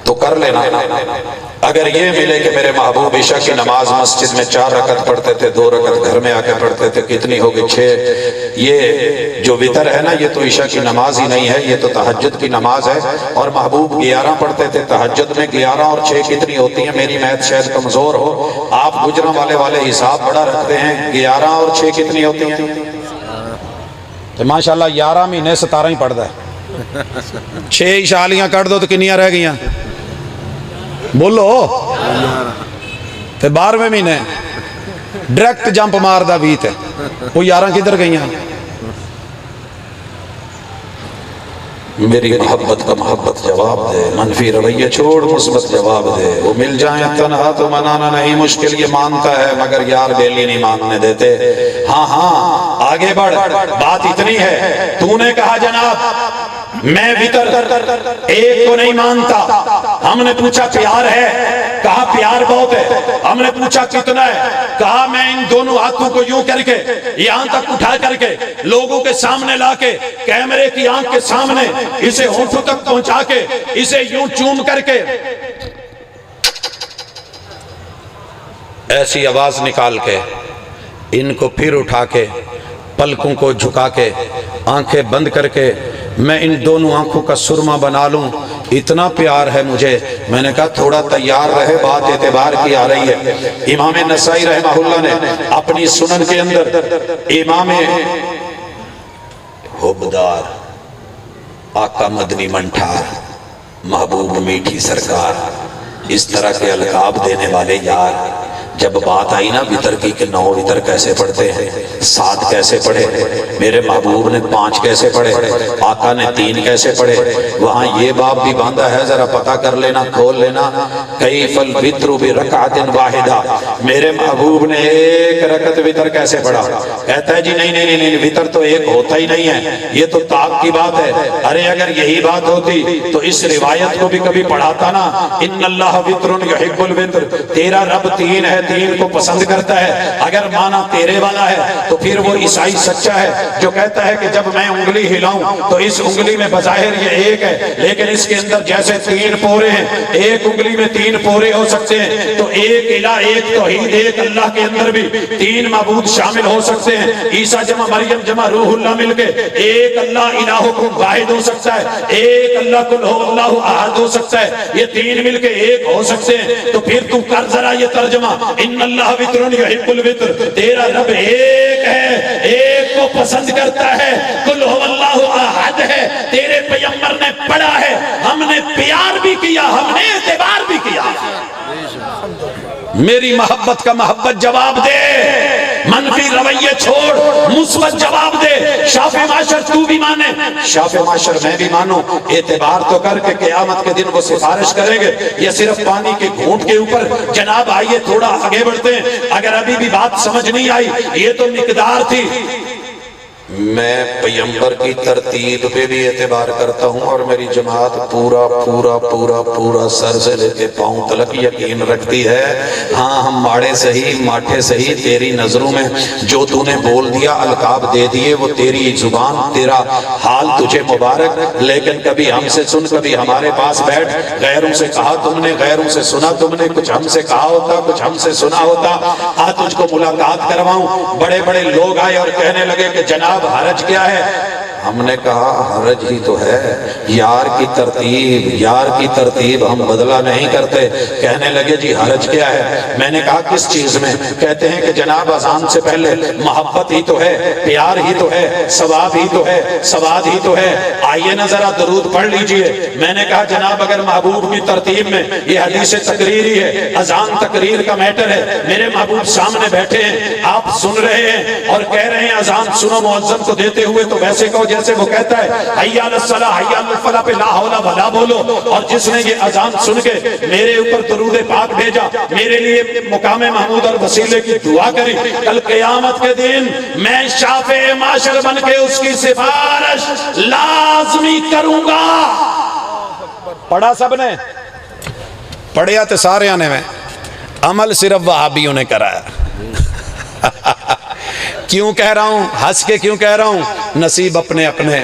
تو کر لینا۔ اگر یہ ملے کہ میرے محبوب عشاء کی نماز مسجد میں 4 رکعت پڑھتے تھے، 2 رکعت گھر میں آ کے پڑھتے تھے، کتنی ہوگی؟ 6۔ یہ جو وتر ہے نا، یہ تو عشاء کی نماز ہی نہیں ہے، یہ تو تہجد کی نماز ہے۔ اور محبوب 11 پڑھتے تھے تہجد میں، 11 اور 6 کتنی ہوتی ہیں؟ میری میتھ شاید کمزور ہو، آپ گجروں والے حساب بڑا رکھتے ہیں، 11 اور 6 کتنی ہوتی ہیں؟ تو ماشاءاللہ 11 مہینے 17 ہی پڑھتا ہے، 6 اشالیاں کٹ دو تو کنیاں رہ گئیاں؟ بولو۔ تو 12ویں مہینے ڈائریکٹ جمپ ماردا بیت ہے، وہ 11 کدھر گئیاں؟ میری محبت کا محبت جواب دے، منفی رویہ چھوڑ مثبت جواب دے۔ وہ مل جائیں تنہا تو منانا نہیں مشکل، یہ مانتا ہے مگر یار بیلی نہیں ماننے دیتے۔ ہاں آگے بڑھ، بات اتنی ہے، تو نے کہا جناب میں وتر ایک کو نہیں مانتا، ہم نے پوچھا پیار ہے؟ کہا پیار بہت ہے۔ ہم نے پوچھا کتنا ہے؟ کہا میں ان دونوں ہاتھوں کو یوں کر کے یہاں تک اٹھا کر کے لوگوں کے سامنے لا کے کیمرے کی آنکھ کے سامنے اسے ہونٹوں تک پہنچا کے اسے یوں چوم کر کے ایسی آواز نکال کے ان کو پھر اٹھا کے پلکوں کو جھکا کے آنکھیں بند کر کے میں ان دونوں آنکھوں کا سرما بنا لوں، اتنا پیار ہے مجھے۔ میں نے کہا تھوڑا تیار رہے، بات اعتبار کی آ رہی ہے۔ امام نسائی رحمہ اللہ نے اپنی سنن کے اندر امام حبدار آقا مدنی منٹھار محبوب میٹھی سرکار، اس طرح کے القاب دینے والے یار، جب بات آئی نا وتر کی کہ 9 وتر کیسے پڑھتے ہیں، 7 کیسے پڑھے، میرے محبوب نے 5 کیسے پڑھے، آقا نے 3 کیسے پڑھے، وہاں یہ باب بھی باندھا ہے، ذرا پتہ کر لینا، کھول لینا۔ کیف الوتر برکعت واحدہ، میرے محبوب نے 1 رکعت وتر کیسے پڑھا؟ کہتا ہے جی نہیں، وتر تو 1 ہوتا ہی نہیں ہے، یہ تو طاق کی بات ہے۔ ارے اگر یہی بات ہوتی تو اس روایت کو بھی کبھی پڑھاتا نا، ان اللہ وتر یحب الوتر، تیرا رب 3 ہے، 3 کو پسند کرتا ہے۔ اگر مانا تیرے والا ہے تو پھر وہ عیسائی سچا ہے جو کہتا ہے کہ جب میں انگلی ہلاؤں تو اس انگلی میں بظاہر یہ 1 ہے، لیکن اس کے اندر جیسے 3 پورے ہیں، 1 انگلی میں 3 پورے ہو سکتے ہیں، تو 1 الہ 1 توحید 1 اللہ کے اندر بھی 3 معبود شامل ہو سکتے ہیں۔ عیسیٰ جمع مریم جمع روح اللہ مل کے 1 اللہ الہکم واحد ہو سکتا ہے، 1 اللہ کل ہو اللہ احد ہو سکتا ہے، یہ 3 مل کے 1 ہو سکتے ہیں۔ تو پھر تو کر ذرا یہ ترجمہ، ان اللہ وتر یحب الوتر، تیرا رب 1 ہے، 1 کو پسند کرتا ہے، کل ہو اللہ احد ہے، تیرے پیغمبر نے پڑھا ہے، ہم نے پیار بھی کیا، ہم نے اعتبار بھی کیا۔ میری محبت کا محبت جواب دے، منفی رویے چھوڑ، مثبت جواب دے۔ شافع معاشر تو بھی مانے، شافع معاشر میں بھی مانوں، اعتبار تو کر کے قیامت کے دن وہ سفارش کریں گے، یا صرف پانی کے گھونٹ کے اوپر؟ جناب آئیے تھوڑا آگے بڑھتے ہیں، اگر ابھی بھی بات سمجھ نہیں آئی، یہ تو مقدار تھی۔ میں پیغمبر کی ترتیب پہ بھی اعتبار کرتا ہوں، اور میری جماعت پورا سر سے لے کے پاؤں تلک یقین رکھتی ہے۔ ہاں ہم ماڑے صحیح ماٹھے صحیح، تیری نظروں میں جو تو نے بول دیا القاب دے دیے، وہ تیری زبان تیرا حال تجھے مبارک، لیکن کبھی ہم سے سن، کبھی ہمارے پاس بیٹھ، غیروں سے کہا تم نے، غیروں سے سنا تم نے، کچھ ہم سے کہا ہوتا کچھ ہم سے سنا ہوتا۔ آج تجھ کو ملاقات کرواؤں، بڑے بڑے لوگ آئے اور کہنے لگے کہ جناب حرج کیا ہے؟ ہم نے کہا حرج ہی تو ہے، یار کی ترتیب ہم بدلہ نہیں کرتے۔ کہنے لگے جی حرج کیا ہے؟ میں نے کہا کس چیز میں؟ کہتے ہیں کہ جناب اذان سے پہلے محبت ہی تو ہے، پیار ہی تو ہے، ثواب ہی تو ہے، سواد ہی تو ہے، آئیے نا ذرا درود پڑھ لیجئے۔ میں نے کہا جناب اگر محبوب کی ترتیب میں، یہ حدیث تقریری ہے، اذان تقریر کا میٹر ہے، میرے محبوب سامنے بیٹھے ہیں، آپ سن رہے ہیں اور کہہ رہے ہیں اذان سنو مؤذن کو دیتے ہوئے، تو ویسے کہو جیسے وہ کہتا ہے حی علی الصلاۃ حی علی الفلاح پہ لا حول ولا بولو۔ اور جس نے یہ اذان سن کے میرے اوپر درود پاک بھیجا، میرے لیے مقام محمود اور وسیلے کی دعا کری، کل قیامت کے دن میں شافع معاشر بن کے اس کی سفارش لازمی کروں گا۔ پڑھا سب نے؟ پڑھیا تو سارے آنے میں، عمل صرف وہابیوں نے کرایا۔ کیوں کہہ رہا ہوں؟ ہنس کے کیوں کہہ رہا ہوں؟ نصیب اپنے اپنے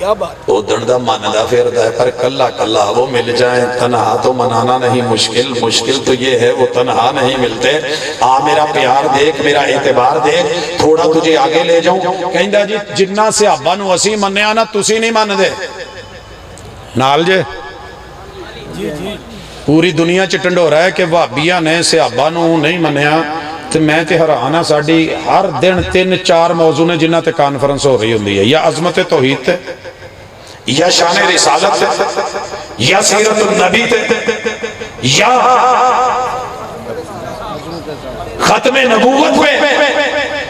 کیا بات. ادھر دا مندا پھردا ہے پر کلا کلا وہ مل جائیں. تنہا تو منانا نہیں مشکل، مشکل تو یہ ہے وہ تنہا نہیں ملتے. آ میرا پیار دیکھ، میرا اعتبار دیکھ، تھوڑا تجھے آگے لے جاؤں. کہندا جی جنہ صحابہ نو اسی منیا نا تسی نہیں من دے نال جے. پوری دنیا چ ٹنڈورا ہے کہ وہابیاں نے صحابہ نو نہیں منیا. تو میں تے حیران ہاں، ساڈی ہر دن 3-4 موضوع نے جنہ تے کانفرنس ہو رہی ہوندی ہے. یا عظمت توحید تے، یا شان رسالت تے، یا سیرت النبی تے، یا ختم نبوت پہ،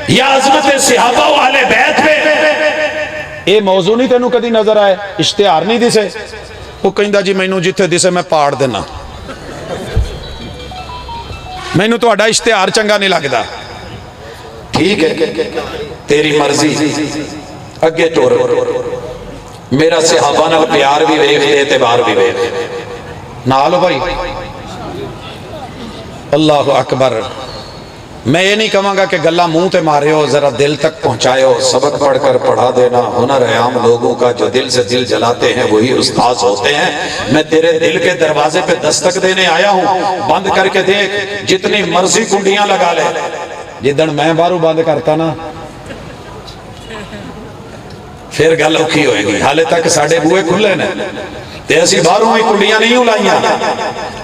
یا عظمت صحابہ و اہل بیت پہ. اے موضوع نہیں تینوں کدی نظر آئے؟ اشتہار نہیں دسے؟ وہ کہندا جی مینوں جتھے دسے میں پاڑ دینا، مینوں تہاڈا اشتہار چنگا نہیں لگدا. ٹھیک ہے تیری مرضی، اگے ٹور. میرا صحابہ نال پیار بھی ویکھ، اعتبار بھی ویکھ نال بھائی. اللہ اکبر. میں یہ نہیں کہوں گا کہ گلہ منہ تے مارے ہو، ذرا دل تک پہنچائے ہو. سبق پڑھ کر پڑھا دینا ہنر ہے عام لوگوں کا، جو دل سے دل جلاتے ہیں وہی استاذ ہوتے ہیں. میں تیرے دل کے دروازے پہ دستک دینے آیا ہوں. بند کر کے دیکھ، جتنی مرضی کنڈیاں لگا لے. جدن میں باہروں بند کرتا نا پھر گل اوکھی ہوئے گی. حالے تک ساڑھے بوئے کھلے نے تے اسی باہروں ہی کنڈیاں نہیں اولائیاں.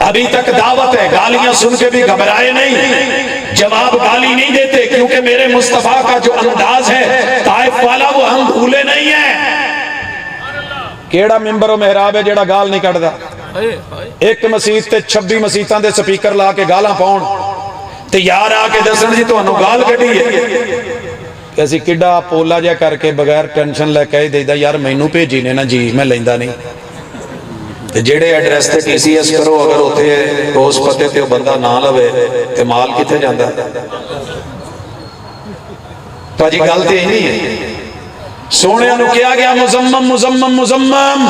ابھی تک دعوت ہے. گالیاں سن کے بھی گھبرائے نہیں، جواب گالی نہیں دیتے، کیونکہ میرے مصطفیٰ کا جو انداز ہے طائف والا وہ ہم بھولے نہیں ہیں. کیڑا ممبر و محراب ہے جیڑا گال نہیں کٹ دا؟ ایک مسجد تے 26 مسجداں دے سپیکر لا کے گالاں پاؤن تے یار آ کے دسن جی تانوں گال کڈی ہے. اسی کڈا پولا جا کر کے بغیر ٹینشن لے کے دے دا یار مینوں بھیجی نے نا جی میں لیندا نہیں. جیڑے ایڈریس تے ٹی سی ایس کرو، اگر ہوتے اس پتے تے بندہ نہ لوے تے مال کتے جاندہ. پاجی گل تے ہی نہیں ہے. سونے انو کیا گیا مزمم مزمم مزمم.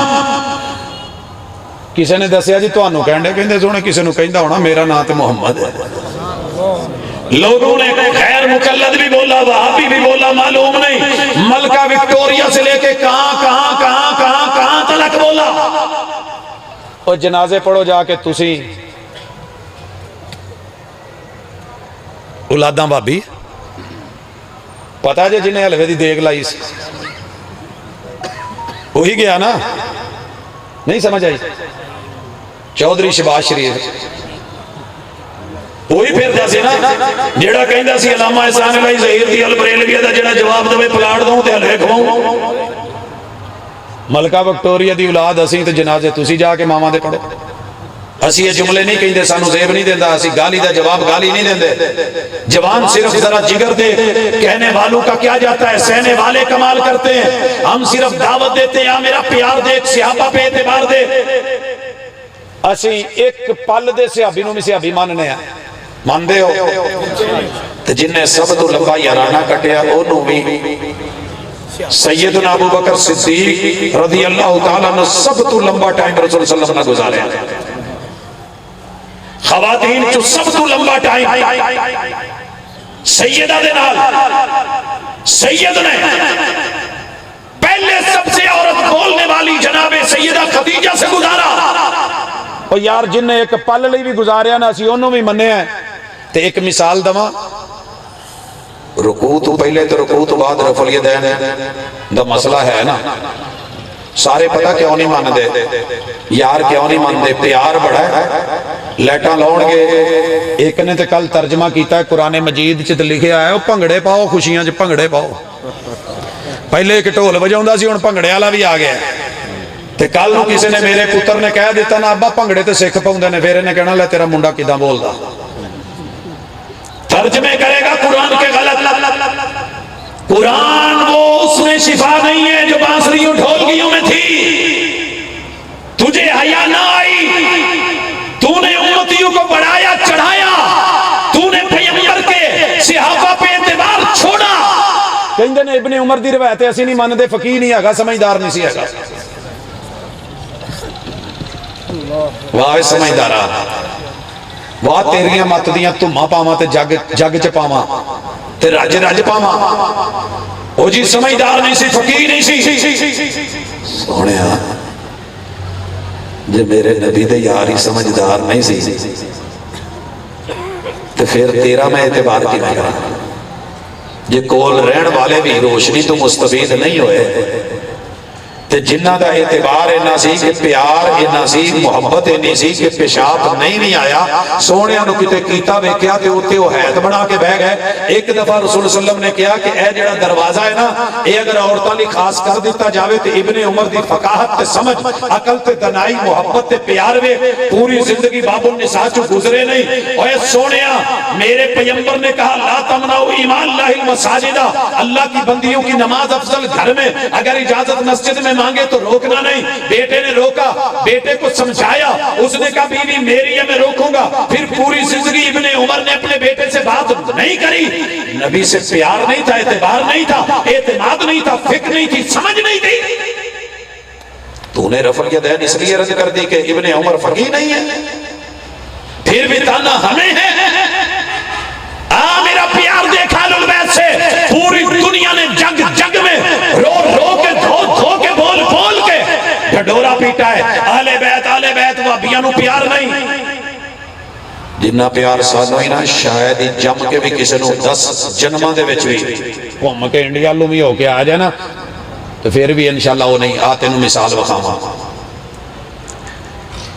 کسی نے دسیا جی تو انو کہندے کہندے سونے کسی نے کہندہ ہونا میرا نام تے محمد ہے. لوگوں نے خیر مقلد بھی بولا، وہابی بھی بولا، معلوم نہیں. ملکہ وکٹوریا سے لے کے کہاں تلک بولا. اور جنازے پڑھو جا کے تسی اولاداں بابی پتا جے جنہیں حلوے دی دیگ لائی سی وہی گیا نا. نہیں سمجھ آئی؟ چودھری شباز شریف وہی پھر دا سی نا جیڑا کہندا سی علامہ احسان اللہ ظہیر دی البریلوی دا جیڑا جواب دوے پلاٹ دوں تے حلوے کھواؤں. ملکہ وکٹوریا دی اولاد اسی تے جنازے تسی جا کے ماما دے پڑھو. اسی یہ جملے نہیں کہیں دے، سانو زیب نہیں دیندہ، اسی گالی دا جواب گالی نہیں دیندے. جوان صرف ذرا جگر دے، کہنے والوں کا کیا جاتا ہے، سہنے والے کمال کرتے ہیں. ہم صرف دعوت دیتے ہیں، میرا پیار دے، صحابہ پہ اعتبار دے. اسی ایک پل دے صحابی نو میں صحابی ماننے ہیں. مان دے ہو تو جنہیں سب تو لمبا یارانہ کٹیا انہوں بھی سیدنا ابو بکر صدیق رضی اللہ تعالیٰ نے سب تو لمبا ٹائم رسول صلی اللہ علیہ وسلم نے گزارے. خواتین جو سب تو لمبا ٹائم سیدہ دے نال سید نے پہلے سب سے عورت بولنے والی جناب سیدہ خدیجہ سے گزارا. اور یار جن نے ایک پل لئی بھی گزاریا نا اسی انہوں بھی مننے ہیں. تے ایک مثال دما، رکوع تو پہلے تو رکوع تو بعد رفع الیدین دا مسئلہ ہے نا. سارے پتہ کیوں نہیں مان دے یار، کیوں نہیں مان دے؟ پیار بڑا ہے. لیٹاں لاؤن گے. ایک نے تے کل ترجمہ کیتا ہے قرآن مجید چ لکھے آیا ہے بھنگڑے پاؤ خوشیاں چ بھنگڑے پاؤ. پہلے ایک ڈھول بجاوندا سی ہن بھنگڑے والا بھی آ گیا. تے کل نو کسی نے میرے پتر نے کہہ دیتا نا ابا بھنگڑے تے سکھ پاؤندے نے، پھر انہیں کہنا لے تیرا منڈا کیداں بولدا. ترجمے کرے گا قرآن کے غلط. قرآن وہ اس میں شفا نہیں ہے جو بانسریوں ڈھولکیوں میں تھی. تجھے حیا نہ آئی، تو نے امتیوں کو بڑھایا چڑھایا، تو نے پیغمبر کے صحابہ پہ اعتبار چھوڑا. کہندے نے ابن عمر دی روایت اسی نہیں ماندے، فقیہ نہیں آگا، سمجھدار نہیں سی آگا. واہ سمجھدارا، واہ تیریاں مت دیاں تمہاں پاواں تے جگ چ پاواں تے رج پاواں. او جی سمجھدار نہیں سی، فقیر نہیں سی. سونے جے میرے نبی دے یار ہی سمجھدار نہیں سی تو پھر تیرا میں اعتبار کی میں کرا جے کول رہن والے بھی روشنی تو مستفید نہیں ہوئے تے جنہ دا اعتبار اینا سی کہ پیار اینا سی محبت اینی سی کہ پیشاب نہیں بھی آیا سونے انہوں کتے کیتا بے کیا تے ہوتے وہ حید بنا کے بہ گئے ایک دفعہ رسول اللہ علیہ وسلم نے کیا کہ اے جڑا دروازہ ہے نا اے اگر عورتاں لی خاص کر دیتا جاوے تے ابن عمر دی فقاہت تے سمجھ عقل تے دنائی محبت تے پیار وے پوری زندگی باب النساء چو گزرے نہیں اوے سونیا میرے پیمبر نے کہا لا تمنعوا ایمان اللہ المساجدہ اللہ کی بندیوں کی نماز افضل گھر میں اگر اجازت مسجد میں مانگے تو روکنا نہیں بیٹے نے روکا بیٹے کو سمجھایا اس نے کہا بیوی میری ہے میں روکوں گا پھر پوری زندگی ابن عمر نے اپنے بیٹے سے بات نہیں کری نبی سے پیار نہیں تھا اعتبار نہیں تھا اعتماد نہیں تھا فکر نہیں تھی سمجھ نہیں تھی تو نے رفع الیدین اس لیے رد کر دی کہ ابن عمر فقیہ نہیں ہے پھر بھی تانا ہمیں ہے میرا پیار دیکھا للبیت سے پوری دنیا نے جگ جگ میں رو رو کے دھو دھو کے بول بول کے ڈھڈورا پیٹا ہے اہل بیت وہابیاں نو پیار نہیں جنہ پیار سانو ہی نا شاید ہی جم کے بھی کسی نو 10 جنمہ دے وچ بھی گھوم کے انڈیا لو بھی ہو کے آ جائے نا تو پھر بھی انشاءاللہ وہ نہیں آتے نو مثال وکھاواں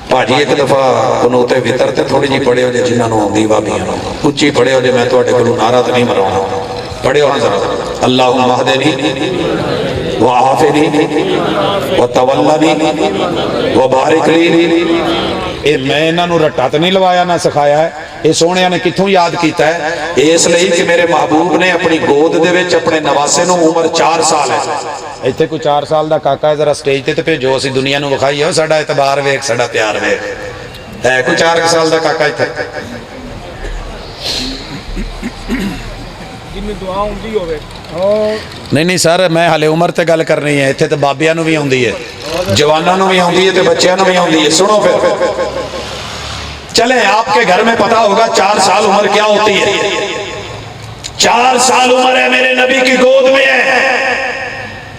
پاجی ایک دفعہ قنوت وطر تے تھوڑی جی پڑھے ہو جے جنہاں نو آندی وہابیاں اچھی پڑھے ہو جے میں تواڈے کولوں نعرہ تے نہیں مراؤنا پڑھے ہو ذرا اللہم اہدنی وعافنی وتولنی وبارک لی اے میں انہاں نو رٹا تے نہیں لوایا نہ سکھایا ہے اے سونیاں نے کتھوں یاد کیتا ہے اس لئی کہ میرے محبوب نے اپنی گود دے وچ اپنے نواسے نو عمر 4 سال ہے ایتھے کوئی 4 سال دا کاکا ہے ذرا سٹیج تے بھیجو اسی دنیا نو وکھائی ہے ساڈا اعتبار ویکھ ساڈا پیار ویکھ ہے کوئی 4 سال دا کاکا ایتھے نہیں سر میں حالے عمر تے گل کرنی ہے ایتھے تے بابیاں نو بھی ہوندی ہے جواناں نو بھی ہوندی ہے تے بچیاں نو بھی ہوندی ہے سنو پھر چلیں آپ کے گھر میں پتہ ہوگا 4 سال عمر کیا ہوتی ہے 4 سال عمر ہے میرے نبی کی گود میں ہے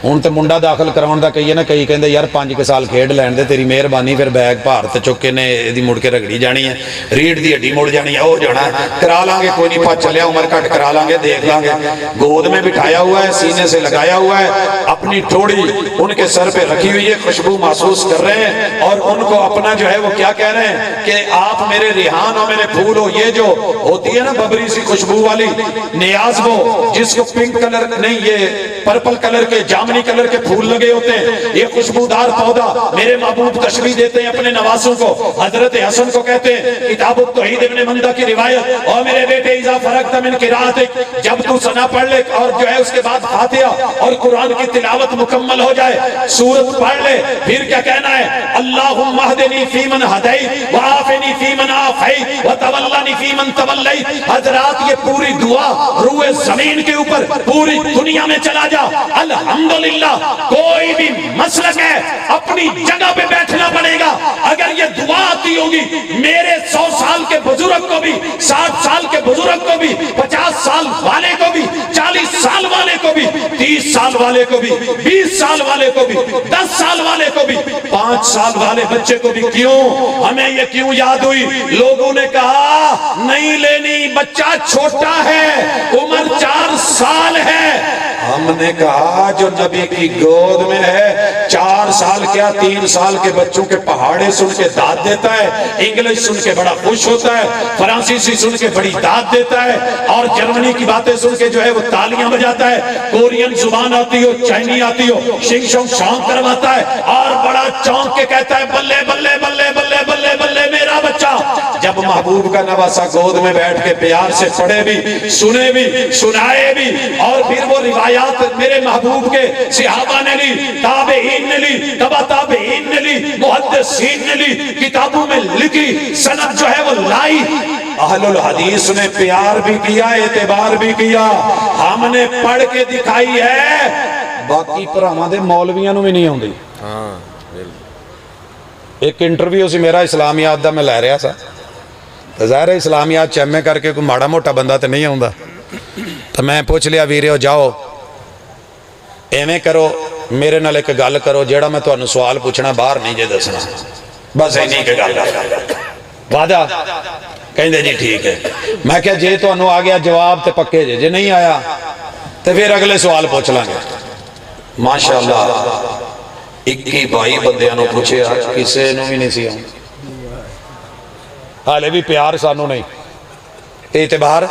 ہوں تو منڈا داخل کراؤن دا کہیے نا کئی کہندے یار 5 سال کھیڈ لین دے تیری مہربانی پھر بیگ بھارت چکے نے دی مڑ کے رگڑی جانی ہے ریڑھ دی ہڈی مڑ جانی ہے وہ جانا ہے کرا لیں گے کوئی نہیں پا چلیا عمر کٹ کرا لیں گے دیکھ لیں گے گود میں بٹھایا ہوا ہے سینے سے لگایا ہوا ہے اپنی ٹھوڑی ان کے سر پہ رکھی ہوئی ہے خوشبو محسوس کر رہے ہیں اور ان کو اپنا جو ہے وہ کیا کہہ رہے ہیں کہ آپ میرے ریحان ہو میرے پھول ہو یہ جو ہوتی ہے نا ببری سی خوشبو والی نیاز وہ جس کو پنک کلر نہیں یہ پرپل کلر کے جامنی کلر کے پھول لگے ہوتے ہیں یہ خوشبودار پودا میرے محبوب تشریح دیتے ہیں اپنے نواسوں کو حضرت حسن کو کہتے ہیں کتاب التوحید ابن مندہ کی روایت اور میرے بیٹے اذا فرغت من قرأتک جب تو ثنا پڑھ لے اور جو ہے اس کے بعد فاتحہ اور قرآن کی تلاوت مکمل ہو جائے سورت پڑھ لے پھر کیا کہنا ہے اللہم اہدنی فی من ہدیت وعافنی فی من عافیت وتولنی فی من تولیت حضرات یہ پوری دعا روئے زمین کے اوپر پوری دنیا میں چلا جا الحمدللہ کوئی بھی مسلک ہے اپنی جگہ پہ بیٹھنا پڑے گا اگر یہ دعا آتی ہوگی میرے 100 سال کے بزرگ کو بھی 60 سال کے بزرگ کو بھی 50 سال والے کو بھی 40 سال والے کو بھی 30 سال والے کو بھی 20 سال والے کو بھی 10 سال والے کو بھی 5 سال والے بچے کو بھی کیوں ہمیں یہ کیوں یاد ہوئی لوگوں نے کہا نہیں لینی بچہ چھوٹا ہے عمر 4 سال ہے ہم نے کہا جو نبی کی گود میں ہے 4 سال کیا 3 سال کے بچوں کے پہاڑے سن کے داد دیتا ہے انگلش سن کے بڑا خوش ہوتا ہے فرانسیسی سن کے بڑی داد دیتا ہے اور جرمنی کی باتیں سن کے جو ہے وہ تالیاں بجاتا ہے کورین زبان آتی ہو چائنی آتی ہو شنگ شنگ شانگ کرواتا ہے اور بڑا چونک کے کہتا ہے بلے بلے بلے بلے بلے بلے میرا بچہ جب محبوب کا نواسا گود میں بیٹھ کے پیار سے پڑھے بھی سنے بھی سنائے بھی اور پھر وہ روایات میرے محبوب کے صحابہ نے لی تابعین نے لی تبع تابعین نے لی محدثین نے لی کتابوں میں لکھی سند جو ہے وہ لائی اہل الحدیث نے پیار بھی کیا اعتبار بھی کیا ہم نے پڑھ کے دکھائی ہے باقی پراواں دے مولویاں نو بھی نہیں ہوندی ایک انٹرویو سی میرا اسلامیات دا میں لے رہا سا تو ظاہر ہے اسلامیات چیمے کر کے کوئی ماڑا موٹا بندہ تے نہیں ہوندا تو میں پوچھ لیا ویریو جاؤ ایویں کرو میرے نال ایک گل کرو، جیڑا میں تانوں سوال پوچھنا باہر نہیں جے دسنا، بس اینی کہ گل وعدہ؟ کہندے جی ٹھیک ہے۔ میں کہا جے تانوں آ گیا جواب تے پکے جے نہیں آیا تے پھر اگلے سوال پوچھ لیں گے۔ ماشاءاللہ 21-22 بندیاں نو پوچھے، آج کسے نو بھی نہیں سی آؤں، حالے بھی پیار سانو نہیں، اعتبار۔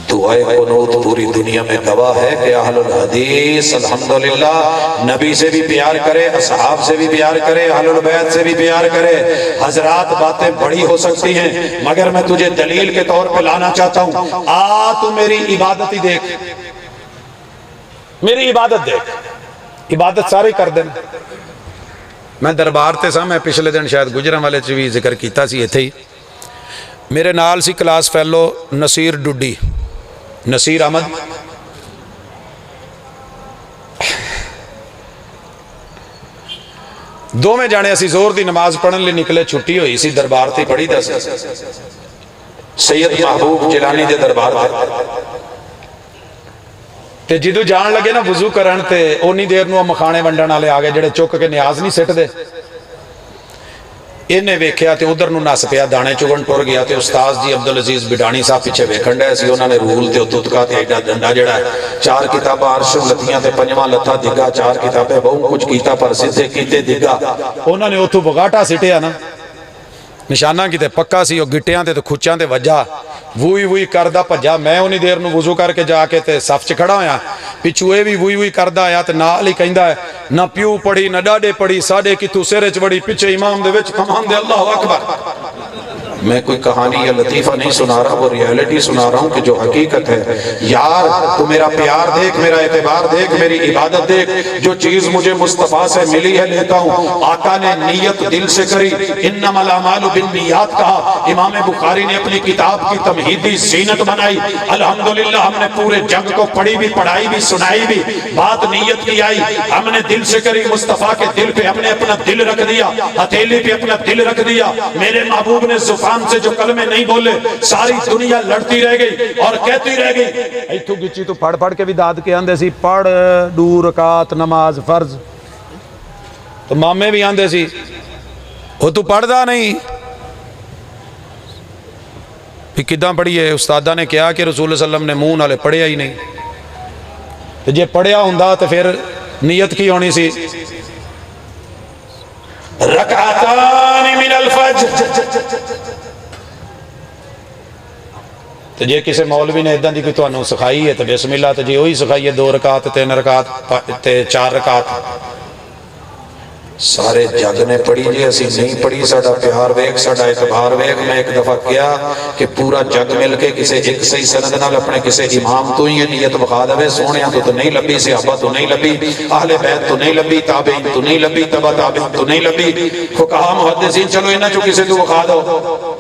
دعائے قنوت پوری دنیا میں گواہ ہے کہ اہل الحدیث الحمدللہ نبی سے بھی پیار کرے، اصحاب سے بھی پیار کرے، اہل البیت سے بھی پیار کرے۔ حضرات باتیں بڑی ہو سکتی ہیں مگر میں تجھے دلیل کے طور پہ لانا چاہتا ہوں۔ تو میری عبادت ہی دیکھ، میری عبادت دیکھ، عبادت سارے کر دیں۔ میں دربار تے سا، میں پچھلے دن شاید گجراں والے چ بھی ذکر کیتا سی ایتھے ہی، میرے نال سی کلاس فیلو نصیر ڈڈی، نصیر احمد، دو میں جانے اسی زور دی نماز پڑھن لی نکلے، چھٹی ہوئی سی دربار تے پڑھی دا سی، سید محبوب جیلانی دے دربار تے جدو جان لگے نا وضو کرن تے اونی دیر نو مکھانے ونڈن والے آ گئے جڑے چک کے نیاز نہیں سٹ دے، انہیں ویکھیا تے ادھر نو نس پیا، دانے چگن ٹر گیا تے استاذ جی عبدالعزیز بڈانی صاحب پیچھے ویکھن ڈے سی، انہوں نے رول تے اتوتکا تے ایڈا ڈنڈا جڑا ہے، 4 کتاباں عرشوں لتیاں تے 5واں لتھا دگا، 4 کتابیں بہوں کچھ کیتا پر سدھے کیتے دگا، انہوں نے اتھو بغاٹا سٹیا نا، نشانہ کیتے پکا سی، وہ گٹیاں تے کھچاں تے وجہ ووئی ووئی کردہ پجا، میں انہی دیر نو وضو کر کے جا کے تے صف چ کھڑا ہویا، پچھوئے بھی ووئی ووئی کردہ آیا تے نال ہی کہندا ہے نہ پیو پڑھی نہ ڈاڈے پڑھی، ساڑے کی تو سیرے چوڑی، پچھے امام دے وچ کمان دے اللہ اکبر۔ میں کوئی کہانی یا لطیفہ نہیں سنا رہا، وہ ریالٹی سنا رہا ہوں کہ جو حقیقت ہے۔ یار تو میرا پیار دیکھ، میرا اعتبار دیکھ، میری عبادت دیکھ، جو چیز مجھے مصطفیٰ سے ملی ہے لیتا ہوں۔ آقا نے نیت دل سے کری، انما الاعمال بالنیات کہا، امام بخاری نے اپنی کتاب کی تمہیدی زینت بنائی۔ الحمدللہ ہم نے پورے جنگ کو پڑھی بھی، پڑھائی بھی، سنائی بھی، بات نیت کی آئی، ہم نے دل سے کری، مصطفیٰ کے دل پہ ہم نے اپنا دل رکھ دیا، ہتھیلی پہ اپنا دل رکھ دیا۔ میرے محبوب نے زبان سے جو کلمے نہیں بولے، ساری دنیا لڑتی رہ گئی اور کہتی رہ گئی۔ ایتھو گچی تو پڑھ پڑھ کے بھی داد کے آندے سی، پڑھ 2 رکعت نماز فرض، تو مامے بھی آندے سی وہ تو پڑھ دا نہیں، پھر کداں پڑھی ہے؟ استادہ نے کہا کہ رسول اللہ علیہ وسلم نے منہ نالے پڑھیا ہی نہیں، تو جے پڑھیا ہوندا تو پھر نیت کی ہونی سی، رکعتان من الفجر۔ تو جے کسی مولوی نے ادھا دی کوئی تو انہوں سکھائی ہے تو بسم اللہ، تو جے وہی سکھائی ہے 2 رکعت 3 رکعت 4 رکعت، سارے جگ نے پڑھی جی، اسی نہیں پڑھی، ساڑا پیار ویک، ساڑا اعتبار ویک۔ میں ایک دفعہ کیا کہ پورا جگ مل کے کسے ایک صحیح سند نال اپنے کسے امام تو ہی نیت بخا دے، سونیاں تو نہیں لبی، صحابہ تو نہیں لبی، اہل بیت تو نہیں لبی، تابعین تو نہیں لبی، تبع تابعین تو نہیں لبی، فقہاء محدثین چلو انہاں چو کسے تو بخا دو۔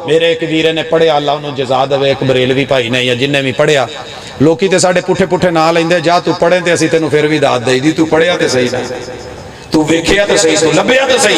میرے ایک ویرے نے پڑھیا، اللہ انہوں جزا دے، ایک بریلوی بھائی نے یا جن نے بھی پڑھیا، لوکی تے ساڑے پٹھے پٹھے نہ لیندے، جا تو پڑھیں تے اسی تینوں پھر بھی داد دے دی، تو پڑھیا تے صحیح نہ، تو ویکھیا تو صحیح، تو لبیا تو صحیح،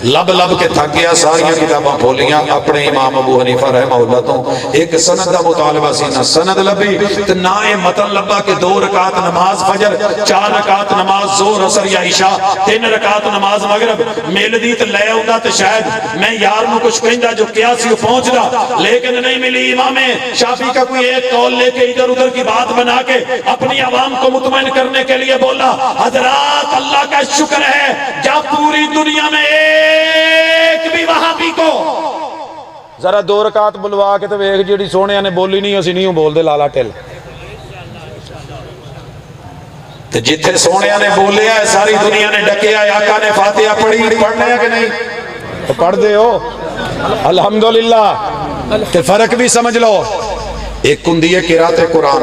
لب لب کے تھک گیا، ساریاں کتاباں کھولیاں، اپنے امام ابو حنیفہ رحمہ اللہ تو ایک سند دا مطالبہ سی، نہ سند لبی تو نہ یہ متن لبا کہ 2 رکعت نماز فجر، 4 رکعت نماز ظہر عصر یا عشاء، 3 رکعت نماز مغرب، میل دی تے لے آوندا تے شاید میں یار نو کچھ کہندا جو کیا سی وہ پہنچدا، لیکن نہیں ملی۔ امام شافعی کا کوئی ایک قول لے کے ادھر ادھر کی بات بنا کے اپنی عوام کو مطمئن کرنے کے لیے بولا، حضرات اللہ کا شکر ہے جب پوری دنیا میں ایک بھی وہابی کو ذرا 2 رکعت بلوا کے تو ایک جیڑی سونیاں نے بولی نہیں، اسی نہیں بول دے لالا ٹل، تو جتھے سونیاں نے بولیا ہے ساری دنیا نے ڈکیا ہے، آقا نے فاتحہ پڑھی، پڑھنے ہے کہ نہیں؟ تو پڑھ دے ہو الحمدللہ۔ تو فرق بھی سمجھ لو، ایک کندی ہے قرات قرآن،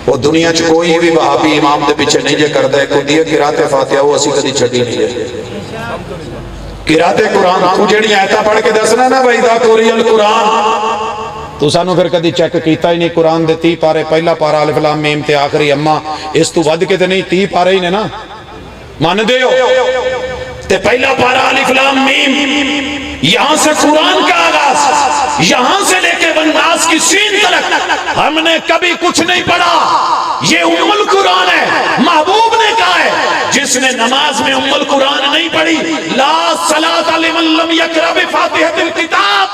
وہ دنیا چ کوئی بھی وہابی امام دے پیچھے نہیں جے کردا ہے، کندی ہے قرات فاتحہ، وہ اسی کدی چھڈی نہیں ہے۔ قرات قرآن تو جڑی آیتاں پڑھ کے دسنا نا بھائی دا قوری القرآن، تو سانو پھر کدی چیک کیتا ہی نہیں۔ قرآن دے 30 پارے، پہلا پارا الف لام میم تے آخری اما، اس تو ود کے تے نہیں، 30 پارے ہی نے نا، مان دے ہو؟ تے پہلا پارا الف لام میم، یہاں سے قرآن کا آغاز، یہاں سے لے کے والناس کی سین تک ہم نے کبھی کچھ نہیں پڑھا، یہ ام القرآن ہے، محبوب نے کہا ہے جس نے نماز میں ام القرآن نہیں پڑھی لا صلاۃ لمن لم یقرأ بفاتحۃ الکتاب،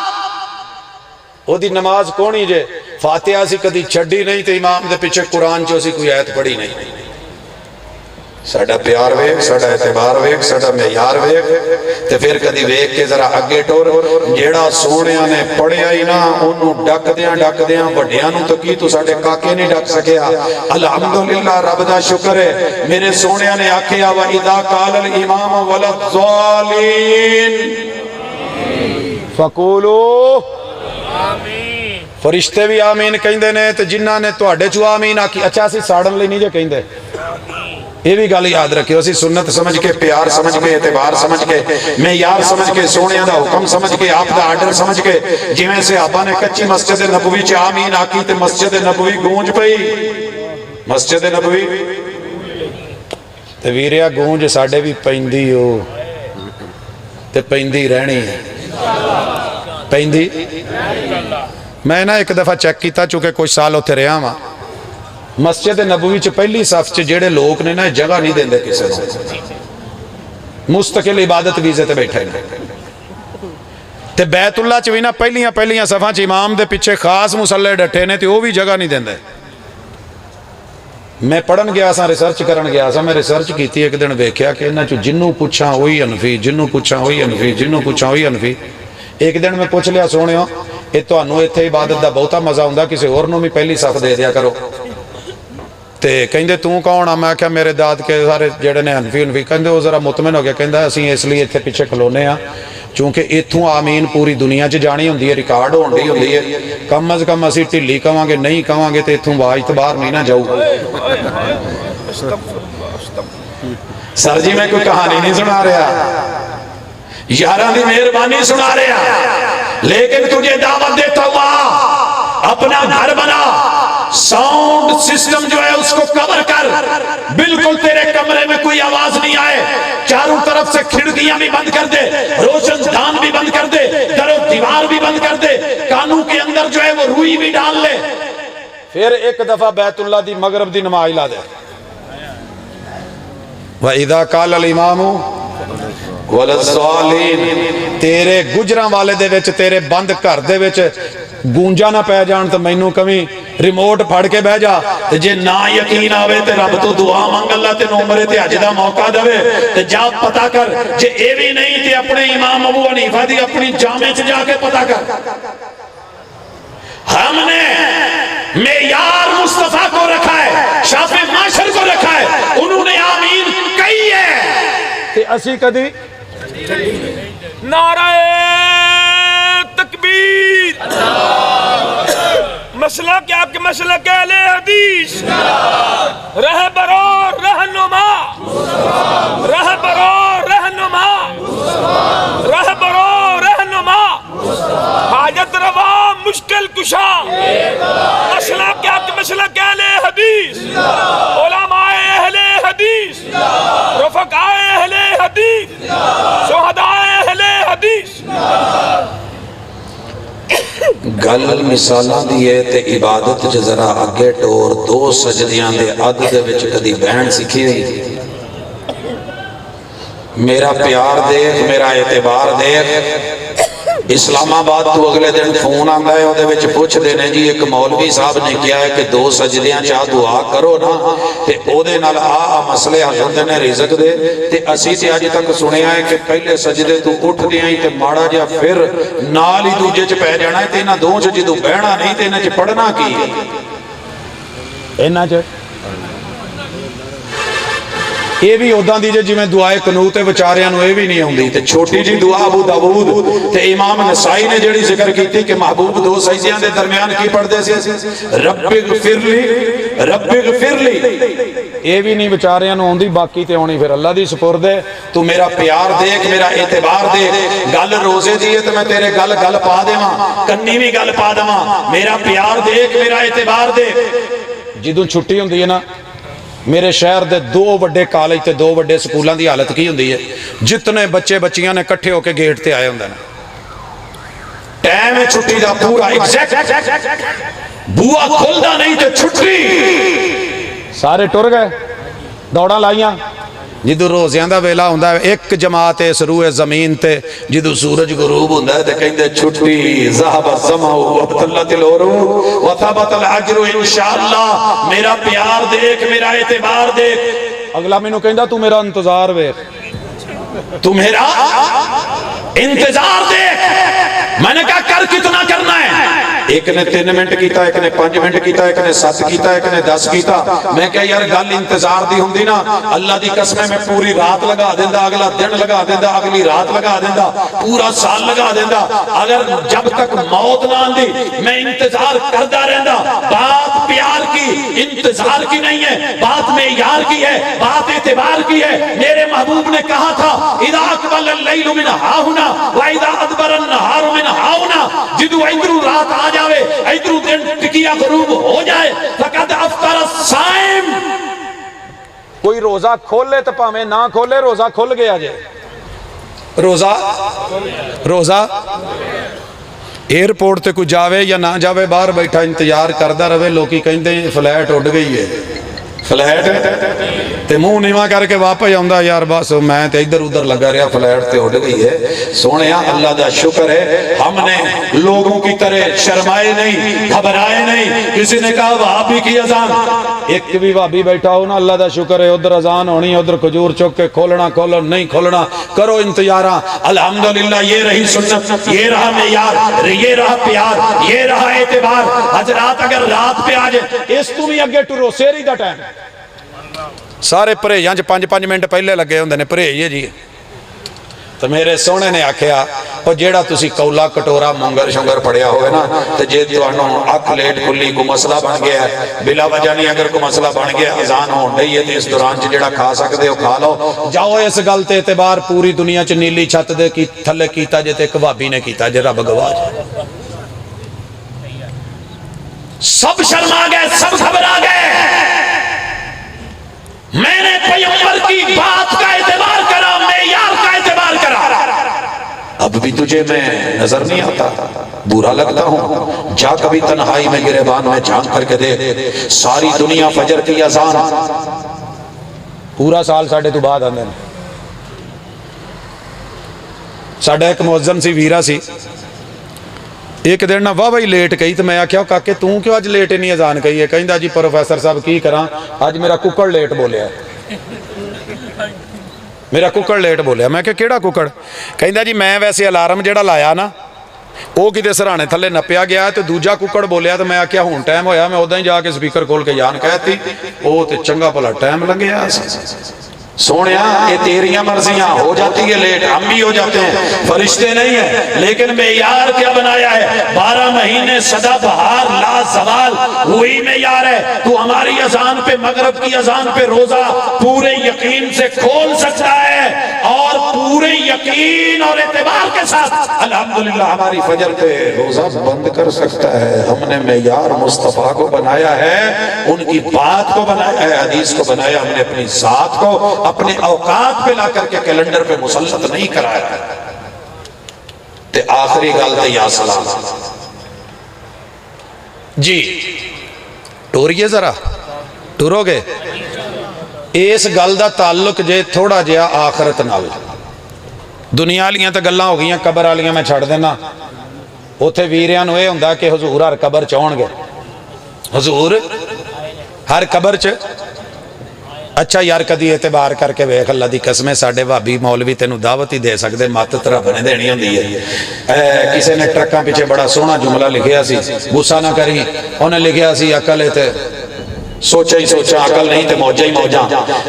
وہ دی نماز کونی جے فاتحہ سی کدی چھڈی نہیں تے امام دے پیچھے قرآن چو سی کوئی آیت پڑھی نہیں۔ ساڈا پیار ویکھ، ساڈا اعتبار ویکھ، ساڈا معیار ویکھ تے پھر کدی ویکھ کے ذرا اگے ٹور، جیڑا سونیاں نے پڑھیا ہی نہ اونوں ڈکدیاں وڈیاں نوں تو کی تو ساڈے کاکے نہیں ڈک سکیا۔ الحمدللہ رب دا شکر ہے میرے سونیاں نے آکھیا وَإِذَا قَالَ الْإِمَامُ وَلَا الضَّالِّينَ فَقُولُوا آمین، فرشتے بھی آمین کہندے نے تے جنہاں نے تواڈے چوں آمین آکھی، اچھا اسی ساڑن لئی نہیں جے کہندے، یہ بھی گل یاد رکھیو، اسی سنت سمجھ کے، پیار سمجھ کے، اعتبار سمجھ کے، معیار سمجھ کے، سونے دا حکم سمجھ کے، آپ دا آرڈر سمجھ کے، جویں صحابہ نے کچی مسجد نبوی چ آمین آکی تے مسجد نبوی گونج پئی، مسجد نبوی تے ویریا گونج ساڈے بھی پیندی ہو تے پیندی رہنی ہے، پیندی۔ میں نا ایک دفعہ چیک کیتا چونکہ کچھ سال ہوتے رہا ہاں، مسجد نبوی چ پہلی صف چ جڑے لوگ نے نا جگہ نہیں دیندے کسے نوں، مستقل عبادت ویزے تے بیٹھے نے تے بیت اللہ چ بھی نا پہلیاں صفاں چ امام دے پیچھے خاص مصلے ڈٹھے نے تے وہ بھی جگہ نہیں دیندے۔ میں پڑھن گیا سا، ریسرچ کرن گیا سا، میں ریسرچ کیتی ایک دن ویکھیا کہ انہاں چ جنوں پوچھاں وہی حنفی، جنوں پوچھاں وہی حنفی، جنوں پوچھاں وہی حنفی۔ ایک دن میں پوچھ لیا سونیو اے تانوں ایتھے عبادت دا بہتا مزہ ہوندا، کسے اور نوں بھی پہلی صف دے دیا کرو۔ تے کہندے توں کون آ؟ میں کہا میرے داد کے سارے جڑے نے حنفی، کہندے وہ ذرا مطمئن ہو گیا، کہندا اسی اس لیے ایتھے پیچھے کھلونے ہاں چونکہ ایتھوں آمین پوری دنیا چ جانی ہوندی ہے، ریکارڈ ہوندی ہوندی ہے، کم از کم اسی ٹھلی کہاں گے، نہیں کہاں گے تے ایتھوں آواز تو باہر نہیں نہ جاؤ۔ سر جی میں کوئی کہانی نہیں سنا رہا، یاراں دی مہربانی سنا رہا، لیکن تجھے دعوت دیتا ہوا اپنا گھر بنا، ساؤنڈ سسٹم جو ہے اس کو کور کر، بالکل تیرے کمرے میں کوئی آواز نہیں آئے، چاروں طرف سے کھڑکیاں بھی بند کر دے، روشن دان بھی بند کر دے، در و دیوار بھی بند کر دے، کانوں کے اندر جو ہے وہ روئی بھی ڈال لے، پھر ایک دفعہ بیت اللہ دی مغرب دی نماز لا دے۔ وَإِذَا قَالَ الْإِمَامُ وَلَا الضَّالِّينَ، تیرے گجراں والے دے وچ، تیرے بند گھر دے وچ گونجا نہ پہ جان تو مینوں کمی ریموٹ پھڑ کے بہ جا، جے نہ یقین آوے تے رب تو دعا مانگ، اللہ تے عمرے تے حج دا موقع دے تے جا پتہ کر، جے اے بھی نہیں تے اپنے امام ابو حنیفہ دی اپنی جامع چ جا کے پتہ کر۔ ہم نے معیار مصطفیٰ کو رکھا ہے، شافع معاشر کو رکھا ہے، انہوں نے آمین کہی ہے تے اسی کدی نعرہ تکبیر، مسئلہ کیا آپ کے مسئلہ کہ اہل حدیث، رہبر و رہنما، رہبر و رہنما، رہبر و رہنما، حاجت روا مشکل کشا، مسئلہ کیا آپ کے مسئلہ کہ اہل حدیث، علماء اہل حدیث، رفقاء اہل حدیث، شہداء اہل حدیث۔ گل مثالاں دی ہے تے عبادت چ ذرا اگے ٹور، دو سجدیاں دے عد دے وچ کدی بہن سکھی ہوئی؟ میرا پیار دیکھ، میرا اعتبار دیکھ، اسلام آباد تو اگلے دن فون آندا ہے، اودے وچ پوچھ دینے جی ایک مولوی صاحب نے کیا ہے کہ دو سجدیاں چاہ دعا کرو نا تے اودے نال آ مسئلے حل ہوندے نے رزق دے، تے اسی تے اج تک سنیا ہے کہ پہلے سجدے تو اٹھ دیاں تے ماڑا جا پھر نال ہی دوجے چ پہ جانا ہے، تے انہاں دو چ جدوں بہنا نہیں تے انہاں چ پڑھنا کی ہے؟ انہاں چ یہ بھی اوداں دی جی میں دعائے قنوت بیچاریاں نو یہ بھی نہیں ہوندی، تے چھوٹی جی دعا ابو داؤد تے امام نسائی نے جڑی ذکر کیتی کہ محبوب دو سجدیاں دے درمیان کی پڑھدے سی، رب اغفر لی، رب اغفر لی، یہ بھی نہیں بیچاریاں نو ہوندی، باقی تے ہونی پھر اللہ دی سپرد ہے۔ تو میرا پیار دیکھ، میرا اعتبار دیکھ، گل روزے دی ہے تے میں تیرے گل پا دیواں، کنی بھی گل پا دیواں، میرا پیار دیکھ، میرا اعتبار دیکھ۔ جدوں چھٹی ہوندی ہے نا، میرے شہر دے دو بڑے کالج تے دو بڑے سکولاں دی حالت کی ہوندی ہے، جتنے بچے بچیاں نے کٹھے ہو کے گیٹ تے آئے ہوندے نے، ٹائم چھٹی دا پورا ایگزیکٹ، بوا کھلدا نہیں تے چھٹی، سارے ٹر گئے دوڑا لائیاں جدو روزیاں دا ویلا ہوندا ہے ایک جماعت اس روئے زمین تے جدو سورج غروب ہوندا ہے تے کہندے چھٹی ذهب الظمأ وابتلت العروق وثبت الاجر انشاءاللہ میرا پیار دیکھ میرا اعتبار دیکھ اگلا مینوں کہندا تو میرا انتظار ویکھ تو میرا انتظار دیکھ میں نے کہا کر کتنا کرنا ہے ایک نے 3 منٹ کیتا ایک نے 5 منٹ کیتا ایک نے 7 کیتا ایک نے 10 کیتا میں کہا یار گل انتظار دی ہوندی نا اللہ دی قسم میں پوری رات لگا دیندا اگلا دن لگا دیندا اگلی رات لگا دیندا پورا سال لگا دیندا اگر جب تک موت نہ آندی میں انتظار کردا رہندا بات پیار کی انتظار کی نہیں ہے بات معیار کی ہے بات اعتبار کی ہے میرے محبوب نے کہا تھا اذا اقبل اللیل من ہاہنا واذا ادبر النہار من ہاہنا جدو ادھروں رات آ جاوے ادھروں دن ٹکیا غروب ہو جائے فقد افطر الصائم کوئی روزہ کھولے تو پاویں نہ کھولے روزہ کھل گیا جے روزہ ایئرپورٹ تے کوئی جاوے یا نہ جاوے باہر بیٹھا انتظار کردا رہے لوکی کہندے فلائٹ اڑ گئی ہے فلائٹ تے منہ نیواں کر کے واپس آندا یار بس میں تے ادھر ادھر لگا رہا فلائٹ تے اڑ گئی ہے سونیا اللہ دا شکر ہے ہم نے لوگوں کی طرح شرمائے نہیں گھبرائے نہیں کسی نے کہا وہابی کی اذان ایک بھی وہابی بیٹھا ہو نا اللہ دا شکر ہے ادھر اذان ہونی ادھر کھجور چک کے کھولنا کھولو نہیں کھولنا کرو انتظاراں الحمدللہ یہ رہی سنت یہ رہا معیار یہ رہا پیار یہ رہا اعتبار حضرات اگر رات پہ آ جائے اس تو بھی اگے ٹرو سیری دا ٹائم سارے پرہیزاں 5-5 منٹ پہلے لگے ہوندے نے پرہیز جی تو میرے سونے نے آکھیا او جیڑا تسی کولا کٹورا مونگر شنگر پڑیا ہوئے نا تو جے تانوں اکھ لیٹ کھلی کو مسئلہ بن گیا ہے بلا وجہ نہیں اگر کو مسئلہ بن گیا اذان ہون نہیں ہے تے اس دوران جیڑا کھا سکدے ہو کھا لو جاؤ اس گل تے اعتبار پوری دنیا چ نیلی چھت دے کی تھلے کیتا جے تے ایک وہابی نے کیتا جے رب گواہ سب شرما گئے سب گھبرا گئے میں نے پیغمبر کی بات کا اعتبار کرا معیار کا اعتبار کرا اب بھی تجھے میں نظر نہیں آتا برا لگتا ہوں جا کبھی تنہائی میں گریبان میں جھانک کر کے دیکھ ساری دنیا فجر کی اذان پورا سال ساڑھے تو بعد آندے ساڑھے ایک مؤذن سی ویرا سی ایک دن نہ واہ بھائی لیٹ کہی تو میں آکھیا کاکے توں کیوں آج لیٹ نہیں اذان کہی ہے کہندہ جی پروفیسر صاحب کی کراں آج میرا ککڑ لیٹ بولیا ہے میرا ککڑ لیٹ بولیا میں کہ کیڑا ککڑ کہندہ جی میں ویسے الارم جیڑا لایا نا وہ کدے سرانے تھلے نپیا گیا ہے تو دوجا ککڑ بولیا تو میں آکھیا ہون ٹائم ہویا میں ادھر ہی جا کے سپیکر کھول کے جان کہتی وہ تے چنگا بھلا ٹائم لگیا سونیا یہ تیریاں مرضیاں ہو جاتی ہے لیٹ ہم بھی ہو جاتے ہیں فرشتے نہیں ہیں لیکن معیار کیا بنایا ہے 12 مہینے سدا بہار لا زوال وہی معیار ہے تو ہماری اذان پہ مغرب کی اذان پہ روزہ پورے یقین سے کھول سکتا ہے اور پورے یقین اور اعتبار کے ساتھ الحمدللہ ہماری فجر پہ روزہ بند کر سکتا ہے ہم نے معیار مصطفیٰ کو بنایا ہے ان کی بات کو بنایا ہے حدیث کو بنایا ہم نے اپنی ذات کو اپنے اوقات پہ لا کر کے کیلنڈر پہ مسلط نہیں کرایا تے آخری گل تے یا سلام جی ٹوریے ذرا ٹورو گے اس گل دا تعلق جے تھوڑا جہا آخرت نال دنیا والیاں تے گلاں ہو گئیاں قبر والیاں میں چھڑ دینا اوتھے ویریاں نوں اے ہوندا کہ حضور ہر قبر چ آؤن گے حضور ہر قبر چ اچھا یار کدی اعتبار کر کے ویکھ اللہ دی قسم ساڈے بھابی مولوی تینوں دعوت ہی دے سکدے مت رب نے دینی ہوندی ہے کسے نے ٹرکاں پیچھے بڑا سوہنا جملہ لکھیا سی غصہ نہ کری انہیں لکھیا سی عقل تے سوچا ہی سوچا عقل نہیں تے موجہ ہی موجہ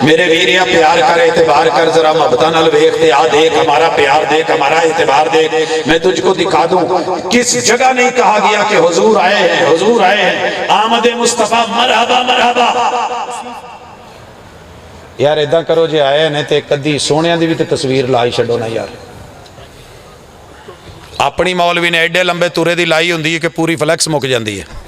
میرے ویریا پیار کر اعتبار کر ذرا محبتاں نال ویکھ تے آ دیکھ ہمارا پیار دیکھ ہمارا اعتبار دیکھ میں تجھ کو دکھا دوں کس جگہ نہیں کہا گیا کہ حضور آئے ہیں آمد مصطفیٰ مرحبا مرحبا یار ادھا کرو جے آئے نے تے کدی سونیاں دی بھی تے تصویر لائی چھڈو نا یار اپنی مولوی نے ایڈے لمبے تورے دی لائی ہوندی ہے کہ پوری فلیکس مک جاندی ہے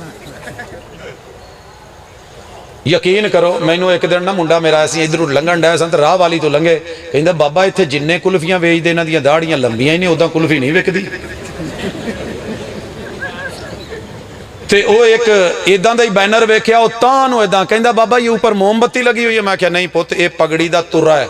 یقین کرو مینوں ایک دن نا منڈا میرا اسی ادھر لنگن ڈایا سن تے راہ والی تو لنگے کہندا بابا ایتھے جننے کلفیاں ویچ دے انہاں دیاں داڑیاں لمبیاں ہی نہیں اوداں کلفی نہیں وکدی تے وہ ایک ایداں دا ہی بینر ویکھیا، وہ تاں نو ایداں کہندا بابا یہ اوپر موم بتی لگی ہوئی ہے. میں کہا نہیں پوت یہ پگڑی دا ترا ہے.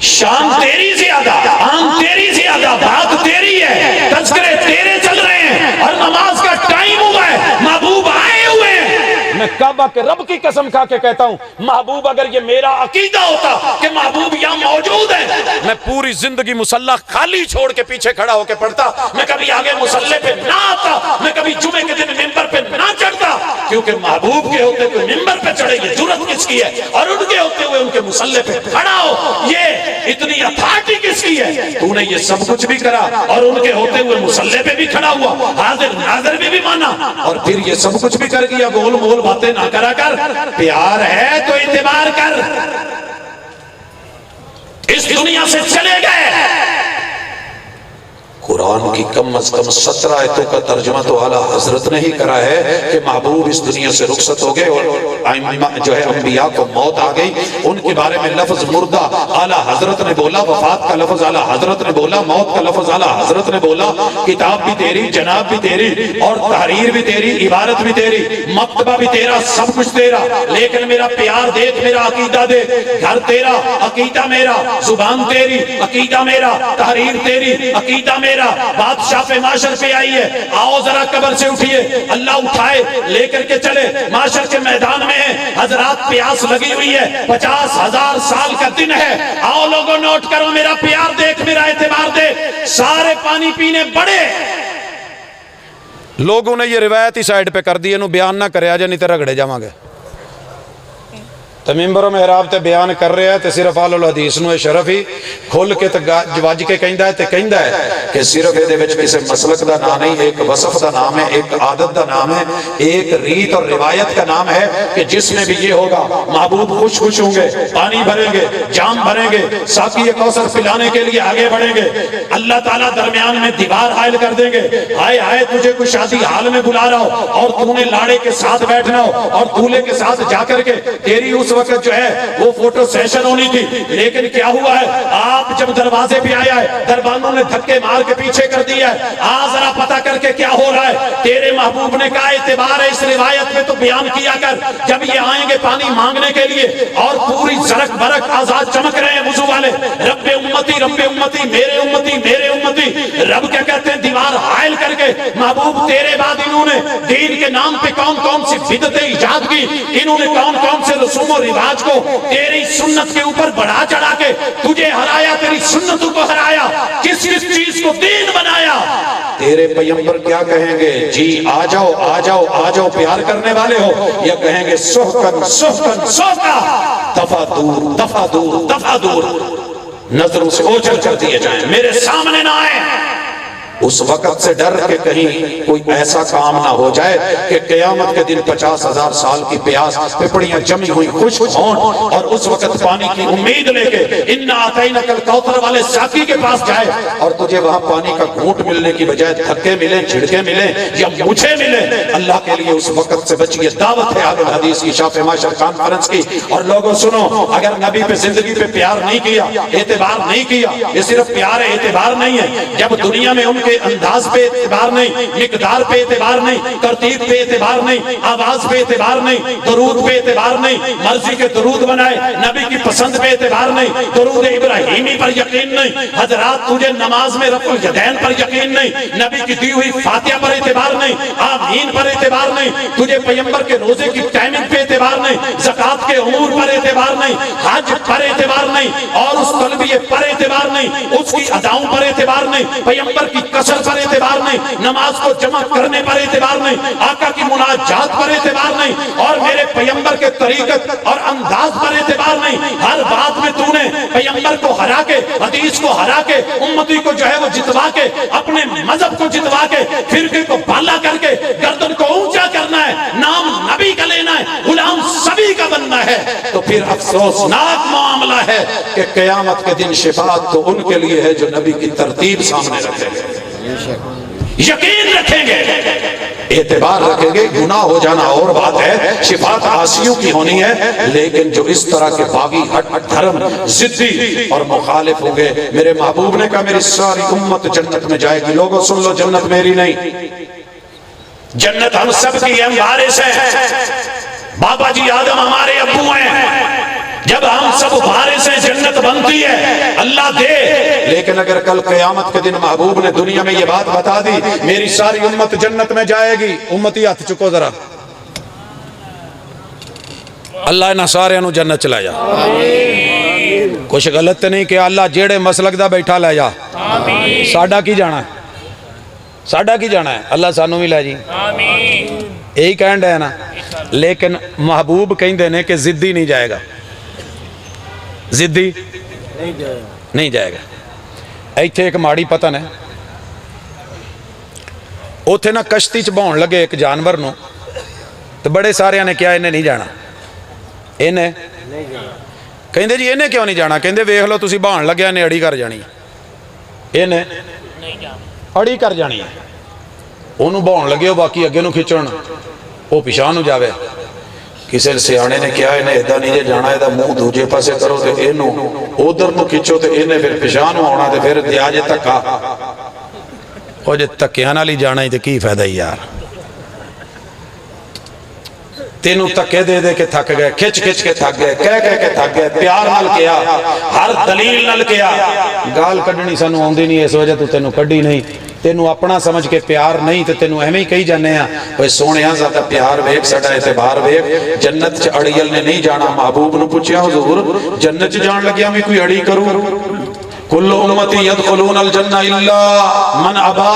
شان تیری زیادہ، آن تیری زیادہ، بات تیری ہے، تذکرے تیرے چل رہے ہیں اور نماز کا ٹائم ہوا ہے، محبوب آئے ہوئے ہیں. میں کعبہ کے رب کی قسم کھا کے کہتا ہوں محبوب اگر یہ میرا عقیدہ ہوتا کہ محبوب یہاں موجود ہے، میں پوری زندگی مصلی خالی چھوڑ کے پیچھے کھڑا ہو کے پڑھتا، میں کبھی آگے مصلی پہ نہ آتا، میں کبھی جمعے کے دن ممبر پہ نہ چڑھتا، کیونکہ محبوب کے ہوتے کوئی ممبر پہ چڑھے یہ جرت کس کی ہے، اور ان کے ہوتے ہوئے ان کے مصلی پہ کھڑا ہو یہ اتنی اتھارٹی کس کی ہے. تو نے یہ سب کچھ بھی کرا اور ان کے ہوتے ہوئے مصلی پہ بھی کھڑا ہوا، حاضر ناظر بھی مانا، اور پھر یہ سب کچھ بھی کر گیا. گول مول باتیں نہ کرا کر، پیار ہے تو اعتبار کر. اس دنیا سے چلے گئے، قرآن کی کم از کم 17 آیتوں کا ترجمہ تو اعلیٰ حضرت نے ہی کرا ہے کہ محبوب اس دنیا سے رخصت ہو گئے اور جو ہے انبیاء کو موت آ گئی. ان کے بارے میں لفظ مردہ اعلیٰ حضرت نے بولا، وفات کا لفظ اعلیٰ حضرت نے بولا، موت کا لفظ اعلیٰ حضرت نے بولا. کتاب بھی تیری، جناب بھی تیری، اور تحریر بھی تیری، عبارت بھی تیری، مکتبہ بھی تیرا، سب کچھ تیرا. لیکن میرا پیار دیکھ، میرا عقیدہ دیکھ، گھر تیرا، عقیدہ میرا، زبان تیری، عقیدہ میرا، تحریر تیری، عقیدہ میرا. بات شاف معاشر پہ آئی ہے، آؤ ذرا قبر سے اٹھیے، اللہ اٹھائے لے کر کے چلے، معاشر کے میدان میں ہیں حضرات، پیاس لگی ہوئی ہے، 50,000 سال کا دن ہے، آؤ لوگوں نوٹ کرو، میرا پیار دیکھ، میرا اعتبار دے. سارے پانی پینے بڑے لوگوں نے یہ روایت ہی سائیڈ پہ کر دی، انہوں بیان نہ کرے آجا نہیں تے رگڑے جاواں گے. تو ممبر و محراب تے بیان کر رہے ہیں تے صرف آل الحدیث نو شرف ہی کھول کے تے وج کے کہندا ہے تے کہندا ہے کہ صرف دے وچ کسے مسلک دا نام نہیں، ایک وصف دا نام ہے، ایک عادت دا نام ہے، ایک ریت اور روایت کا نام ہے کہ جس میں بھی یہ ہوگا محبوب خوش خوش ہوں گے، پانی بھریں گے، جام بھریں گے، ساقی کوثر پلانے کے لیے آگے بڑھیں گے. اللہ تعالیٰ درمیان میں دیوار حائل کر دیں گے، ہائے ہائے تجھے کوئی شادی حال میں بلا رہا ہو اور تو نے لاڑے کے ساتھ بیٹھنا ہو اور دولہے کے ساتھ جا کر کے تیری اس وقت جو ہے وہ فوٹو سیشن ہونی تھی. لیکن کیا ہوا ہے، آپ جب دروازے پہ آیا ہے دربانوں نے دھکے مار کے پیچھے کر دیا ہے، ذرا پتا کر کے کیا ہو رہا ہے. تیرے محبوب نے کہا اعتبار ہے اس روایت میں تو بیان کیا کر، جب یہ آئیں گے پانی مانگنے کے لیے اور پوری زرق برق آزاد چمک رہے ہیں وضو والے، رب امتی رب امتی، میرے امتی میرے امتی. رب کیا کہتے ہیں، دیوار حائل کر کے محبوب تیرے بعد انہوں نے دین کے نام پہ کون کون سی بدعتیں ایجاد کی، انہوں نے کون کون سے رسوم و رواج کو تیری سنت کے اوپر بڑھا چڑھا کے تجھے ہرایا، تیری سنتوں کو ہرایا، کس کس چیز کو دین بنایا. تیرے پیغمبر کیا کہیں گے، جی آ جاؤ آ جاؤ آ جاؤ پیار کرنے والے ہو، یا کہیں گے سوکن سوکن سوکا، دفع دور دفع دور دفع دور، نظروں سے اوجھل کر دیے جائیں، میرے سامنے نہ آئیں. اس وقت سے ڈر کے کہیں کوئی ایسا کام نہ ہو جائے کہ قیامت کے دن 50,000 سال کی پیاس پپڑیاں جمی ہوئی خشک ہوں اور اس وقت پانی کی امید لے کے اِنَّا أَعْطَيْنَاكَ الْكَوْثَرَ والے ساقی کے پاس جائے اور تجھے وہاں پانی کا گھونٹ ملنے کی بجائے دھکے ملیں، جھڑکے ملیں یا مجھے ملیں. اللہ کے لیے اس وقت سے بچیے. دعوت ہے اہل الحدیث کی، شاف معاشر کانفرنس کی. اور لوگوں سنو، اگر نبی پہ زندگی پہ پیار نہیں کیا، اعتبار نہیں کیا، یہ صرف پیار ہے، اعتبار نہیں ہے. جب دنیا میں ان کے انداز پہ اعتبار نہیں، مقدار پہ اعتبار نہیں، ترتیب پہ اعتبار نہیں، آواز پہ اعتبار نہیں، درود پہ اعتبار نہیں، مرضی کے درود بنائے، نبی کی پسند پہ اعتبار نہیں، درود ابراہیمی پر یقین نہیں، حضرات تجھے نماز میں رفع الیدین پر یقین نہیں، نبی کی دی ہوئی فاتحہ پر اعتبار نہیں، آمین پر اعتبار نہیں، تجھے پیغمبر کے روزے کی ٹائمنگ پہ اعتبار نہیں، زکوٰۃ کے امور پر اعتبار نہیں، حج پر اعتبار نہیں، اور اس تلبیہ پر اعتبار نہیں، اس کی اداؤں پر اعتبار نہیں، پیغمبر کی کثر پر اعتبار نہیں، نماز کو جمع کرنے پر اعتبار نہیں، آقا کی مناجات پر اعتبار نہیں، اور میرے پیغمبر کے طریقت اور انداز پر اعتبار نہیں. ہر بات میں تو نے پیغمبر کو ہرا کے، حدیث کو ہرا کے، امتی کو جو ہے وہ جتوا کے، اپنے مذہب کو جتوا کے، فرقے کو بالا کر کے گردن کو اونچا کرنا ہے، نام نبی کا لینا ہے، غلام سبھی کا بننا ہے. تو پھر افسوسناک معاملہ ہے کہ قیامت کے دن شفاعت تو ان کے لیے ہے جو نبی کی ترتیب سامنے رکھے. یقین رکھیں گے، اعتبار رکھیں گے، گناہ ہو جانا اور بات ہے، شفاعت عاصیوں کی ہونی ہے، لیکن جو اس طرح کے باغی ہٹ دھرم ضدی اور مخالف ہوں گے، میرے محبوب نے کہا میری ساری امت جنت میں جائے گی۔ لوگوں سن لو، جنت میری نہیں، جنت ہم سب کی، ہم وارث ہیں، بابا جی آدم ہمارے ابو ہیں، جب ہم سب وارث ہیں جنت بنتی ہے، اللہ دے۔ لیکن اگر کل قیامت کے دن محبوب نے دنیا میں یہ بات بتا دی میری ساری امت جنت میں جائے گی، امتی ہاتھ چکو ذرا، اللہ انہاں سارے انہوں جنت چلا جا، کچھ غلط نہیں کہ اللہ جیڑے مسلک دا بیٹھا لے جا، ساڈا کی جانا ہے، ساڈا کی جانا ہے، اللہ سانو بھی لے جی، یہی کہن رہے ہیں نا۔ لیکن محبوب کہیں دینے کہ ضدی نہیں جائے گا، ضدی نہیں جائے گا۔ ایتھے ایک ماڑی پتن ہے، اوتھے نا کشتی چ بہن لگے ایک جانور نو، تو بڑے سارے نے کیا انہیں نہیں جانا، انہیں کہیں دے جی انہیں کیوں نہیں جانا، کہیں دے ویکھ لو تسی بہن لگے انہیں اڑی کر جانی، انہیں اڑی کر جانی ہے، انہوں بہن لگے ہو باقی اگے نو کھچن، وہ پیچھے نو جاوے۔ کسی سیانے نے کیا انہیں ادھا نہیں جانا، ادھا منہ دوجے پاسے کرو تے انہوں ادھر نو کھچو تے انہیں پھر پیچھے نو آنا تے پھر دیا جے تکا، وہ جے تکیاں نال ہی جانا ہی تے کی فائدہ ہی یار، تینوں تکے دے دے کے تھک گئے، کھچ کھچ کے تھک گئے، کہہ کہہ کے تھک گئے، پیار نال کیا، ہر دلیل نال کیا، گال کڈنی سانو آندی نہیں، اس وجہ تو تینوں کڈی نہیں، تینوں اپنا سمجھ کے پیار نہیں تے تینوں اہمیں ہی کہی جانے ہیں، وہ سونے ہاں زیادہ پیار ویک سڑا اعتبار ویک۔ جنت چ اڑیل نے نہیں جانا، محبوب نو پوچھیا حضور جنت چ جان لگیا میں کوئی اڑی کروں، کل امتی یدخلون الجنہ الا من ابا،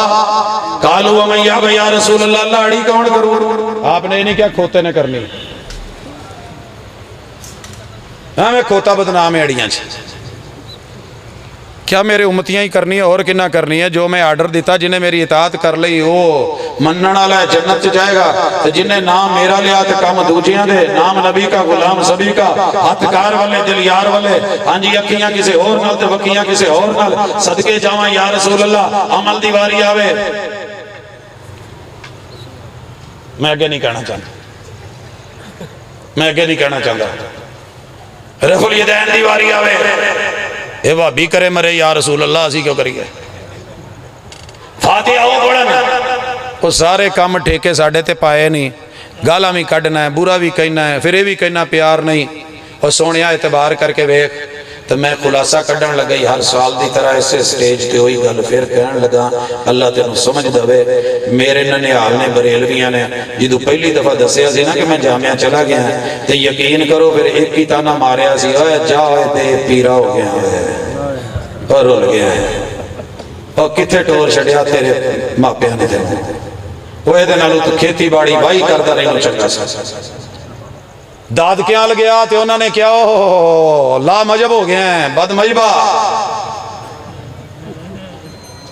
قالوا ومن یابا یا رسول اللہ، اللہ اڑی کون کروں؟ آپ نے نہیں کیا کھوتے نے کرنی، ہمیں کھوتا بدنام ہے اڑیاں چ، کیا میرے امتیاں ہی کرنی ہے اور کنہ کرنی ہے؟ جو میں آرڈر دیتا جنہیں میری اطاعت کر لئی وہ منن والا ہے جنت جائے گا، تو جنہیں نام میرا لیا تو کام دوجیاں دے، نام نبی کا غلام سبھی کا، ہاتھ کار والے دل یار والے، ہاں جی اکھیاں کسے اور نال تے وکیاں کسے اور نال، صدقے جاواں یا رسول اللہ، عمل دی واری آوے۔ میں آگے نہیں کہنا چاہتا، میں آگے نہیں کہنا چاہتا، رفع الیدین دی واری آوے، اے بھابی کرے مرے یا رسول اللہ اسی کیوں کریے، فاتحہ ہو پڑھنا، وہ سارے کام ٹھیکے ساڑھے تے پائے نہیں، گالا بھی کڑنا ہے، برا بھی کہنا ہے، پھر بھی کہنا پیار نہیں، اور سونیا اعتبار کر کے ویکھ۔ تو میں خلاصہ کڈن لگئی ہر سال دی طرح اسے سٹیج تے ہوئی گل پھر کہن لگا اللہ تینوں سمجھ دوے، میرے ننیال نے بریلویاں نے جدو پہلی دفعہ دسیا سی نا کہ میں جامعہ چلا گیا ہے تو یقین کرو پھر ایک ہی تانا ماریا سی، اے جا اے دے پیرا ہو گیا ہے اور رول گیا ہے، اور کتھے ٹور چھڑیا تیرے ماپیاں نے تیرے، وہ اے دے نالو تو کھیتی باڑی بائی کردہ رہی ہوں چنگا سا، داد کیا لگیا تو انہوں نے کیا لا مجب ہو گئے ہیں، بد مجبہ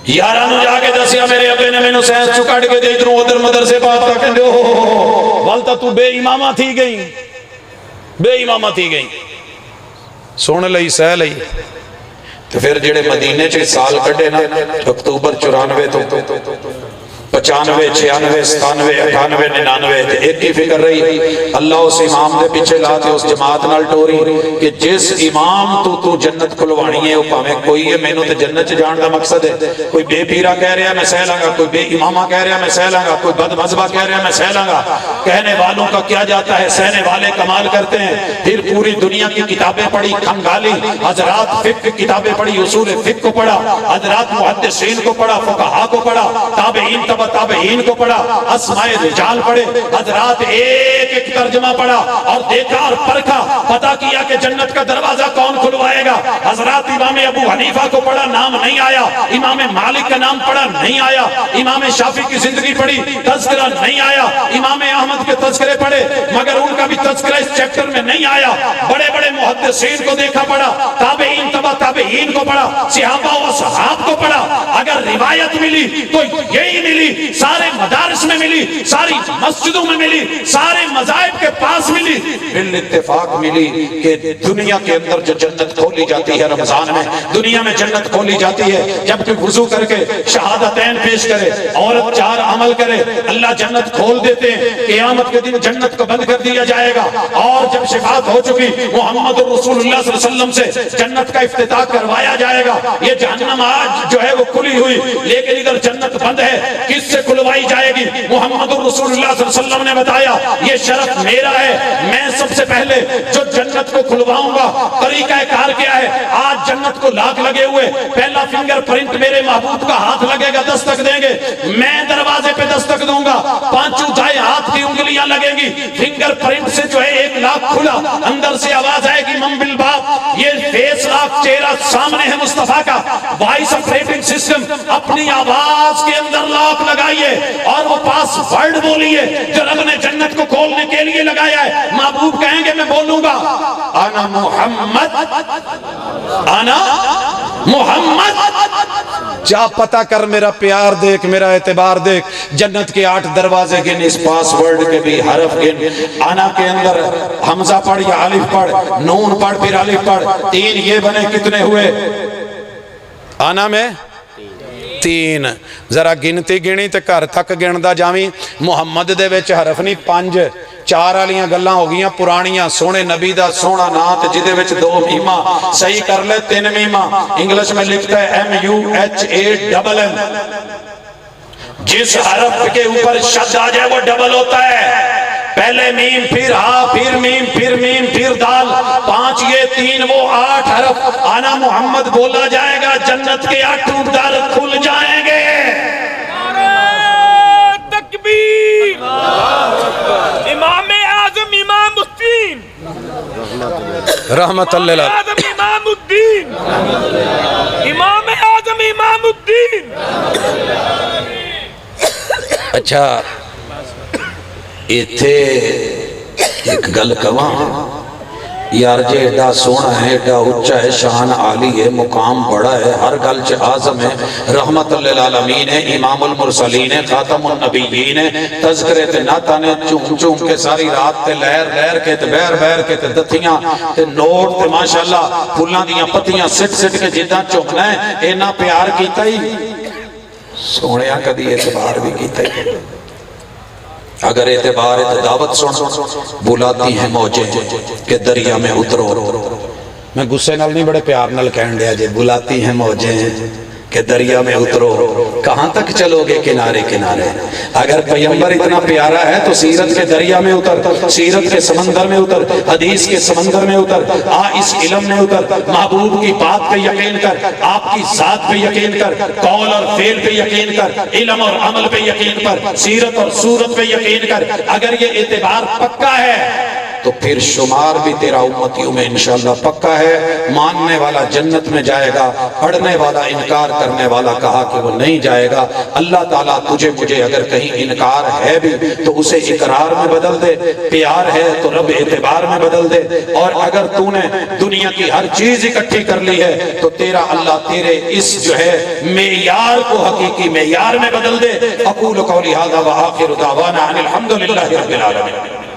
یارانو جا کے دسیا میرے ابے نے میں نو سینس چکاڑ کے دے ادھروں ادھر مدرسے بات کا کہندے والتا تو بے امامہ تھی گئی، بے امامہ تھی گئی، سونے لئی سہ لئی۔ تو پھر جڑے مدینے چے سال کڑے نا اکتوبر 94 تو 95 96 97 98 99 ایک ہی فکر رہی، اللہ اس امام دے پیچھے لاتے اس جماعت نال ٹوری کہ جس امام تو جنت کھلوانی ہے وہ پاویں کوئی ہے، میں نو تے جنت جان دا مقصد ہے، کوئی بے پیرا کہہ رہا میں سہ لاں گا، کوئی بے امامہ کہہ رہا میں سہ لاں گا، کوئی بد مذہبہ کہہ رہا میں سہ لاں گا، کہنے والوں کا کیا جاتا ہے، سہنے والے کمال کرتے ہیں۔ پھر پوری دنیا کی کتابیں پڑھی، کھنگالی، حضرات فقہ کتابیں پڑھی، اصول فقہ کو پڑھا، حضرات محدثین کو پڑھا، فقہا کو پڑھا، تابعین تابعین کو پڑھا، اسماء رجال پڑھے، حضرات ایک ایک ترجمہ پڑھا اور دیکھا اور پرکھا، پتا کیا کہ جنت کا دروازہ کون کھلوائے گا۔ حضرات امام ابو حنیفہ کو پڑھا، نام نہیں آیا، امام مالک کا نام پڑھا، نہیں آیا، امام شافعی کی زندگی پڑھی، تذکرہ نہیں آیا، امام احمد کے تذکرے پڑھے مگر ان کا بھی تذکرہ اس چیپٹر میں نہیں آیا، بڑے بڑے محدثین کو دیکھا پڑھا، تابعین تابعین کو پڑھا، صحابہ و صحاب کو پڑھا، اگر روایت ملی تو یہی ملی، سارے مدارس میں ملی، ساری مسجدوں میں ملی، سارے مذاہب غائب کے پاس ملی، بال اتفاق ملی کہ دنیا کے اندر جو جنت کھولی جاتی ہے رمضان میں، دنیا میں جنت کھولی جاتی ہے جب کہ وضو کر کے شہادتین پیش کرے، عورت 4 عمل کرے، اللہ جنت کھول دیتے ہیں، قیامت کے دن جنت کو بند کر دیا جائے گا، اور جب شفاعت ہو چکی محمد رسول اللہ صلی اللہ علیہ وسلم سے جنت کا افتتاح کروایا جائے گا۔ یہ جہنم آج جو ہے وہ کھلی ہوئی، لیکن ادھر جنت بند ہے، کس سے کھلوائی جائے گی؟ محمد رسول اللہ صلی اللہ علیہ وسلم نے بتایا یہ شرف میرا ہے، میں سب سے پہلے جو جنت کو کھلواؤں گا۔ طریقہ کار کیا ہے؟ آج جنت کو لاک لگے ہوئے، پہلا فنگر پرنٹ میرے محبوب کا ہاتھ لگے گا، دستک دیں گے، میں دروازے پہ دستک دوں گا، 5 دائیں ہاتھ کی انگلیاں لگیں گی، فنگر پرنٹ سے جو ہے 1 لاکھ کھلا، اندر سے آواز آئے گی من بالباب، یہ فیس لاک چہرہ سامنے ہے مصطفیٰ کا، وائس آپریٹنگ سسٹم اپنی آواز کے اندر لاک لگائیے اور وہ پاس ورڈ بولیے جو رب نے جنت کو کھولنے کے لیے لگایا ہے۔ محبوب کہیں گے میں بولوں گا انا محمد، انا محمد، جا پتا کر میرا پیار دیکھ، میرا اعتبار دیکھ، جنت کے 8 دروازے گن، اس پاس ورڈ کے بھی حرف گن، انا کے اندر حمزہ پڑھ یا الف پڑھ، نون پڑھ پھر الف پڑھ، 3 یہ بنے کتنے ہوئے؟ انا میں 3، ذرا گنتی گنی تے گھر تک گندا جاویں، محمد دے وچ حرف نہیں 5، 4 والیاں گلاں ہو گئیاں پرانیاں، سونے نبی دا سونا نام تے جدے وچ 2 میماں، صحیح کر لے 3 میماں، انگلش میں لکھتا ہے MUHAMM، جس حرف کے اوپر شد آ جائے وہ ڈبل ہوتا ہے، پہلے میم پھر ہا پھر میم پھر میم پھر دال، 5 یہ 3 وہ 8 حرف، آنا محمد بولا جائے گا، جنت کے 8 در کھل جائیں گے۔ نعرہ تکبیر، امام اعظم امام الدین، رحمت اللہ علیہ، اعظم امام الدین، امام اعظم امام الدین۔ اچھا ایتھے ایک گل کواں یار، جے ایڈا سونا ہے، ایڈا اچھا ہے، شان عالی ہے، مقام بڑا ہے، ہر گل چ اعظم ہے، رحمت للعالمین ہے، امام المرسلین ہے، خاتم النبیین ہے، تذکرے تے نعتاں نے چوم چوم کے ساری رات تے لہر لہر کے تے بہر بہر کے تے دتھیاں تے نوٹ تے ماشاءاللہ پھلاں دیاں پتیاں سٹ سٹ کے جداں چومنا ہے، اینا پیار کیتا ہی سونیا کدی اعتبار بھی کیتا ہی، اگر اعتبار ہے تو دعوت سن، بلاتی ہیں موجیں کہ دریا میں اترو، میں غصے نال نہیں بڑے پیار نال کہن دیا جے، بلاتی ہیں موجیں کہ دریا میں اترو، کہاں تک چلو گے کنارے کنارے؟ اگر پیغمبر اتنا پیارا ہے تو سیرت کے دریا میں اتر، سیرت کے سمندر میں اتر، حدیث کے سمندر میں اتر، اس علم میں اتر، محبوب کی بات پہ یقین کر، آپ کی ذات پہ یقین کر، قول اور فعل پہ یقین کر، علم اور عمل پہ یقین کر، سیرت اور صورت پہ یقین کر۔ اگر یہ اعتبار پکا ہے تو پھر شمار بھی تیرا امتیوں میں انشاءاللہ پکا ہے، ماننے والا جنت میں جائے گا، پڑھنے والا انکار کرنے والا کہا کہ وہ نہیں جائے گا۔ اللہ تعالیٰ تجھے مجھے اگر کہیں انکار ہے بھی تو اسے اقرار میں بدل دے، پیار ہے تو رب اعتبار میں بدل دے، اور اگر تو نے دنیا کی ہر چیز اکٹھی کر لی ہے تو تیرا اللہ تیرے اس جو ہے معیار کو حقیقی معیار میں بدل دے۔ اقول قولی ھذا وآخر دعوانا ان الحمد للہ رب العالمین۔